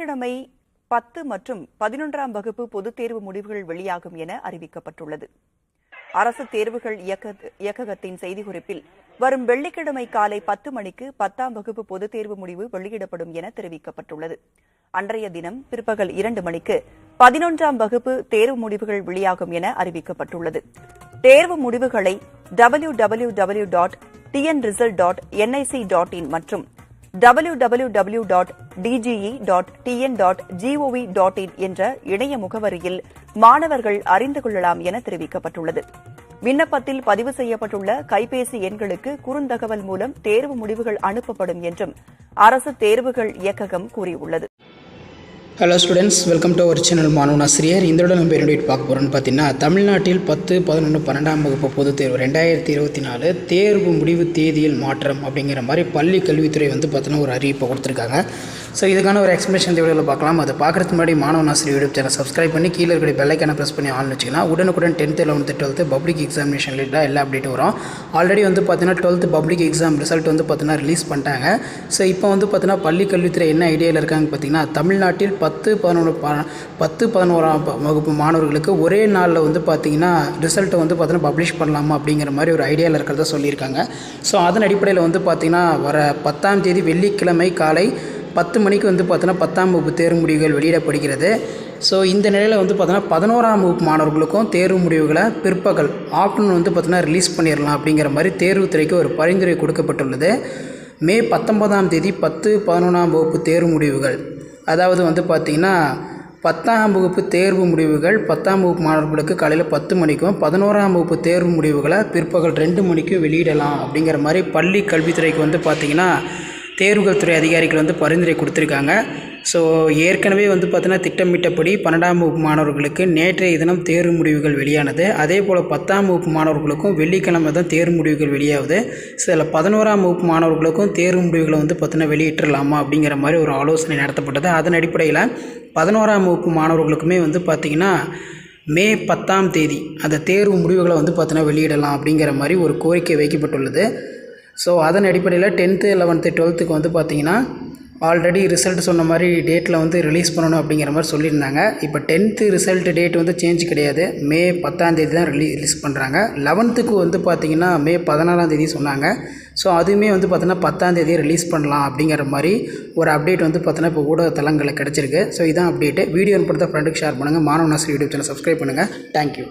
வெள்ளிக்கிழமை 10 மற்றும் 11ஆம் வகுப்பு பொதுத் தேர்வு முடிவுகள் வெளியாகும் என அறிவிக்கப்பட்டுள்ளது. அரசு தேர்வுகள் இயக்ககத்தின் செய்திக்குறிப்பில் வரும் வெள்ளிக்கிழமை காலை 10 மணிக்கு 10ஆம் வகுப்பு பொதுத் தேர்வு முடிவு வெளியிடப்படும் என தெரிவிக்கப்பட்டுள்ளது. அன்றைய தினம் பிற்பகல் 2 மணிக்கு 11ஆம் வகுப்பு தேர்வு முடிவுகள் வெளியாகும் என அறிவிக்கப்பட்டுள்ளது. தேர்வு முடிவுகளை www.tnresult.nic.in மற்றும் www.dge.tn.gov.in என்ற இணைய முகவரியில் மாணவர்கள் அறிந்து கொள்ளலாம் என தெரிவிக்கப்பட்டுள்ளது. விண்ணப்பத்தில் பதிவு செய்யப்பட்டுள்ள கைபேசி எண்களுக்கு குறுந்தகவல் மூலம் தேர்வு முடிவுகள் அனுப்பப்படும் என்றும் அரசு தேர்வுகள் இயக்ககம் கூறியுள்ளது. Hello students, welcome to our channel மாணவன் ஆசிரியர். இந்த நம்ம என்னோட பார்க்க போகிறோன்னு பார்த்தீங்கன்னா, தமிழ்நாட்டில் 10, 11, 12ஆம் வகுப்பு பொதுத் தேர்வு 2024 தேர்வு முடிவு தேதியில் மாற்றம் அப்படிங்கிற மாதிரி பள்ளி கல்வித்துறை பார்த்தீங்கன்னா ஒரு அறிவிப்பை கொடுத்துருக்காங்க. ஸோ இதுக்கான ஒரு எக்ஸ்பிளேஷன் இந்த வீடியோவில் பார்க்கலாம். அதை பார்க்குறதுக்கு முன்னாடி மாணவன் ஆசிரியர் யூடியூப் சேனல் சப்ஸ்கிரைப் பண்ணி கீழே இருக்கிற பெல்லைக்கான ப்ரெஸ் பண்ணி ஆன் வச்சுக்கலாம். உடனுக்குடன் 10th, 11th, 12th public examination ரிலேட்டடாக எல்லா அப்டேட் வரும். ஆல்ரெடி பார்த்தீங்கன்னா 12th பப்ளிக் எக்ஸாம் ரிசல்ட் பார்த்தீங்கன்னா ரிலீஸ் பண்ணிட்டாங்க. ஸோ இப்போ பார்த்தீங்கன்னா பள்ளி கல்வித்துறை என்ன ஐடியாவில் இருக்காங்க பார்த்தீங்கன்னா, தமிழ்நாட்டில் 10, 11ஆம் வகுப்பு மாணவர்களுக்கு ஒரே நாளில் பார்த்தீங்கன்னா ரிசல்ட்டை பார்த்தீங்கன்னா பப்ளிஷ் பண்ணலாமா அப்படிங்கிற மாதிரி ஒரு ஐடியாவில் இருக்கிறத சொல்லியிருக்காங்க. ஸோ அதன் அடிப்படையில் பார்த்தீங்கன்னா வர 10ஆம் தேதி வெள்ளிக்கிழமை காலை 10 மணிக்கு பார்த்தீங்கன்னா 10ஆம் வகுப்பு தேர்வு முடிவுகள் வெளியிடப்படுகிறது. ஸோ இந்த நிலையில் பார்த்தீங்கன்னா 11ஆம் வகுப்பு மாணவர்களுக்கும் தேர்வு முடிவுகளை பிற்பகல் ஆஃப்டர்நூன் பார்த்தீங்கன்னா ரிலீஸ் பண்ணிடலாம் அப்படிங்கிற மாதிரி தேர்வுத்துறைக்கு ஒரு பரிந்துரை கொடுக்கப்பட்டுள்ளது. மே 19ஆம் தேதி 10, 11ஆம் வகுப்பு தேர்வு முடிவுகள், அதாவது பார்த்தீங்கன்னா 10ஆம் வகுப்பு தேர்வு முடிவுகள் 10ஆம் வகுப்பு மாணவர்களுக்கு காலையில் 10 மணிக்கும் 11ஆம் வகுப்பு தேர்வு முடிவுகளை பிற்பகல் 2 மணிக்கும் வெளியிடலாம் அப்படிங்கிற மாதிரி பள்ளி கல்வித்துறைக்கு பார்த்தீங்கன்னா தேர்வுகள் துறை அதிகாரிகள் பரிந்துரை கொடுத்துருக்காங்க. ஸோ ஏற்கனவே பார்த்தீங்கன்னா திட்டமிட்டபடி 12ஆம் வகுப்பு மாணவர்களுக்கு நேற்றைய தினம் தேர்வு முடிவுகள் வெளியானது. அதே போல் 10ஆம் வகுப்பு மாணவர்களுக்கும் வெள்ளிக்கிழமை தான் தேர்வு முடிவுகள் வெளியாகுது. ஸோ இதில் 11ஆம் வகுப்பு மாணவர்களுக்கும் தேர்வு முடிவுகளை பார்த்தீங்கன்னா வெளியிட்டுலாமா அப்படிங்கிற மாதிரி ஒரு ஆலோசனை நடத்தப்பட்டது. அதன் அடிப்படையில் 11ஆம் வகுப்பு மாணவர்களுக்குமே பார்த்திங்கன்னா மே 10ஆம் தேதி அந்த தேர்வு முடிவுகளை பார்த்தீங்கன்னா வெளியிடலாம் அப்படிங்கிற மாதிரி ஒரு கோரிக்கை வைக்கப்பட்டுள்ளது. ஸோ அதன் அடிப்படையில் 10th, 11th, 12th பார்த்திங்கன்னா ஆல்ரெடி ரிசல்ட் சொன்ன மாதிரி டேட்டில் ரிலீஸ் பண்ணணும் அப்படிங்கிற மாதிரி சொல்லியிருந்தாங்க. இப்போ 10th ரிசல்ட் டேட் சேஞ்ச் கிடையாது, மே 10ஆம் தேதி தான் ரிலீஸ் பண்ணுறாங்க. 11th பார்த்திங்கன்னா மே 14ஆம் தேதி சொன்னாங்க. ஸோ அதுவுமே பார்த்திங்கன்னா 10ஆம் தேதி ரிலீஸ் பண்ணலாம் அப்படிங்கிற மாதிரி ஒரு அப்டேட் பார்த்திங்கன்னா இப்போ ஊடக தளங்களில் கிடச்சிருக்கு. ஸோ இதான் அப்டேட்டு. வீடியோ பொறுத்த ஃப்ரெண்டுக்கு ஷேர் பண்ணுங்கள். மாணவன் ஆசிரியர் யூடியூப் சேனல் சப்ஸ்கிரைப் பண்ணுங்கள். தேங்க்யூ.